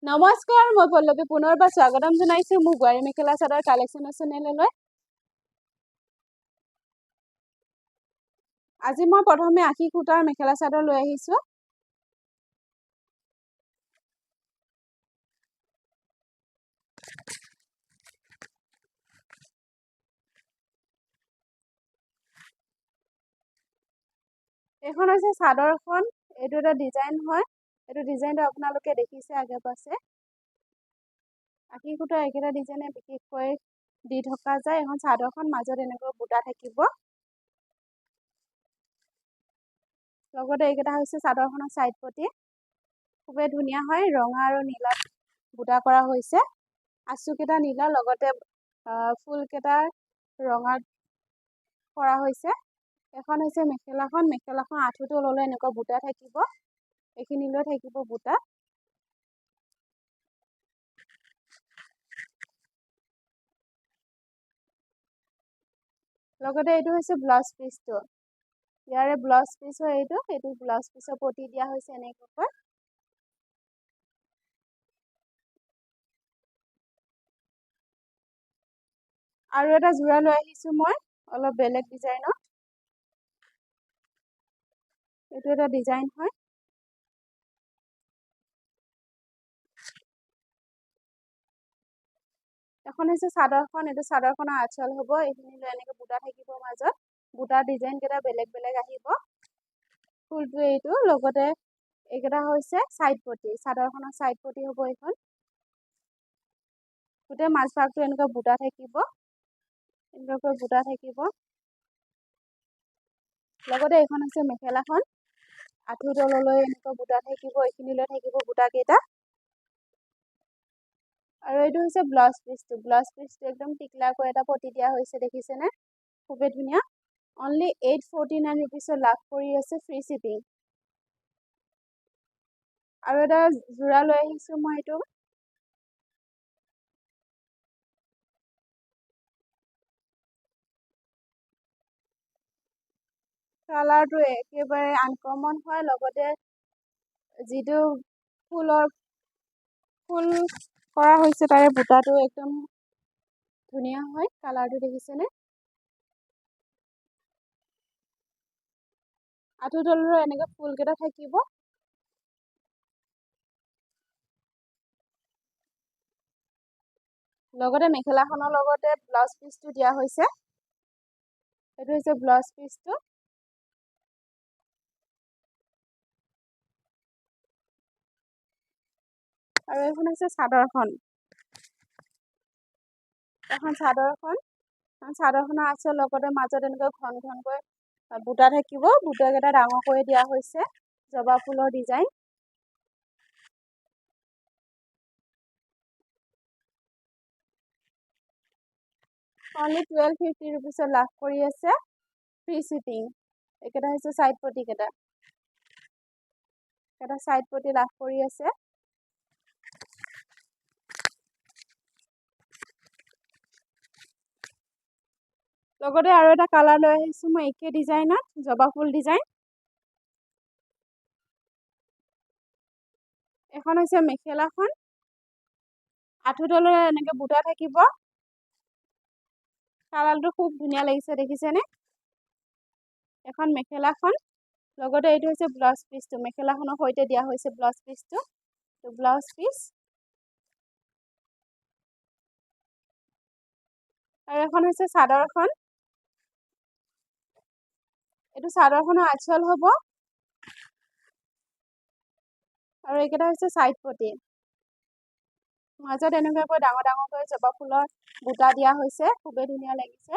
নমস্কাৰ, মই পল্লৱী পুনৰবাৰ স্বাগতম জনাইছো মোৰ গুৱাৰী মেখেলা চাদৰ কালেকশ্যনৰ চেনেললৈ। আজি মই প্ৰথমে আশী সূতাৰ মেখেলা চাদৰ লৈ আহিছো। এখন হৈছে চাদৰখন, এইটো এটা ডিজাইন হয়। এইটো ডিজাইনটো আপোনালোকে দেখিছে আগে পাছে। আশী সূতাৰ এইকেইটা ডিজাইনে বিশেষকৈ দি থকা যায়। এখন চাদৰখন মাজত এনেকৈ বুটা থাকিব। লগতে এইকেইটা হৈছে চাদৰখনৰ চাইড পটি, খুবেই ধুনীয়া হয়। ৰঙা আৰু নীলা বুটা কৰা হৈছে। আঁচুকেইটা নীলা, লগতে ফুলকেইটা ৰঙাত কৰা হৈছে। এখন হৈছে মেখেলাখন, মেখেলাখন আঁঠুটো ল'লে এনেকুৱা বুটা থাকিব, এইখিনিলৈ থাকিব বুটা। লগতে এইটো হৈছে ব্লাউজ পিচটো, ইয়াৰে ব্লাউজ পিচ হয় এইটো ব্লাউজ পিচৰ পটি দিয়া হৈছে এনেকৈ। আৰু এটা যোৰা লৈ আহিছো মই, অলপ বেলেগ ডিজাইনত। এইটো এটা ডিজাইন হয়। এখন হৈছে চাদৰখন, এইটো চাদৰখনৰ আঁচল হ'ব। এইখিনিলৈ এনেকৈ বুটা থাকিব মাজত, বুটাৰ ডিজাইন কেইটা বেলেগ বেলেগ আহিব। ফুলটো এইটো, লগতে এইকেইটা হৈছে চাইড পটি, চাদৰখনৰ চাইড পটি হ'ব এইখন। গোটেই মাজ ভাগটো এনেকুৱা বুটা থাকিব, এনেকুৱাকৈ বুটা থাকিব। লগতে এইখন হৈছে মেখেলাখন, আঁঠু তললৈ এনেকুৱা বুটা থাকিব, এইখিনিলৈ থাকিব বুটা কেইটা। আৰু এইটো হৈছে ব্লাউজ পিচটো, ব্লাউজ পিচটো একদম টিকলাকৈ এটা পটি দিয়া হৈছে, দেখিছেনে? খুবেই ধুনীয়া। অনলি 849 ৰুপিছত লাভ কৰি আছে, ফ্ৰী শ্বিপিং। আৰু এটা যোৰা লৈ আহিছো মই, এইটো কালাৰটো একেবাৰে আনকমন হয়। লগতে যিটো ফুল কৰা হৈছে তাৰে বুটাটো একদম ধুনীয়া হয়। কালাৰটো দেখিছেনে? আঁঠু তললৈ এনেকৈ ফুলকেইটা থাকিব। লগতে মেখেলাখনৰ লগতে ব্লাউজ পিচটো দিয়া হৈছে। এইটো হৈছে ব্লাউজ পিচটো। আৰু এইখন হৈছে চাদৰখন, এখন চাদৰখনৰ আঁচল, লগতে মাজত এনেকৈ ঘন ঘনকৈ বুটা থাকিব। বুটাকেইটা ডাঙৰ কৰি দিয়া হৈছে, জবা ফুলৰ ডিজাইন। অনলি 1250 ৰুপিছত লাভ কৰি আছে, ফ্ৰী শ্বিপিং। এইকেইটা হৈছে চাইড পটি কেইটা, এটা চাইড পটি লাভ কৰি আছে। লগতে আৰু এটা কালাৰ লৈ আহিছো মই, একে ডিজাইনত, জবা ফুল ডিজাইন। এখন হৈছে মেখেলাখন, আঁঠু তললৈ এনেকে বুটা থাকিব। কালাৰটো খুব ধুনীয়া লাগিছে, দেখিছেনে? এখন মেখেলাখন, লগতে এইটো হৈছে ব্লাউজ পিচটো, মেখেলাখনৰ সৈতে দিয়া হৈছে ব্লাউজ পিচটো। Blouse piece. আৰু এখন হৈছে চাদৰখন, এইটো চাদৰখনৰ আঁচল হ'ব। আৰু এইকেইটা হৈছে চাইড পটি, মাজত এনেকুৱাকৈ ডাঙৰ ডাঙৰকৈ জবা ফুলৰ বুটা দিয়া হৈছে। খুবেই ধুনীয়া লাগিছে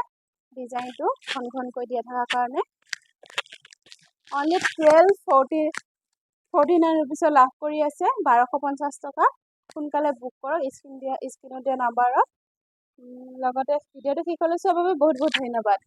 ডিজাইনটো, ঘন ঘনকৈ দিয়া থকাৰ কাৰণে। অনলি 1249 ৰুপিছত লাভ কৰি আছে, 1250 টকা। সোনকালে বুক কৰক স্ক্ৰীনত দিয়া নাম্বাৰত। লগতে ভিডিঅ'টো শেষলৈ চোৱাৰ বাবে বহুত বহুত ধন্যবাদ।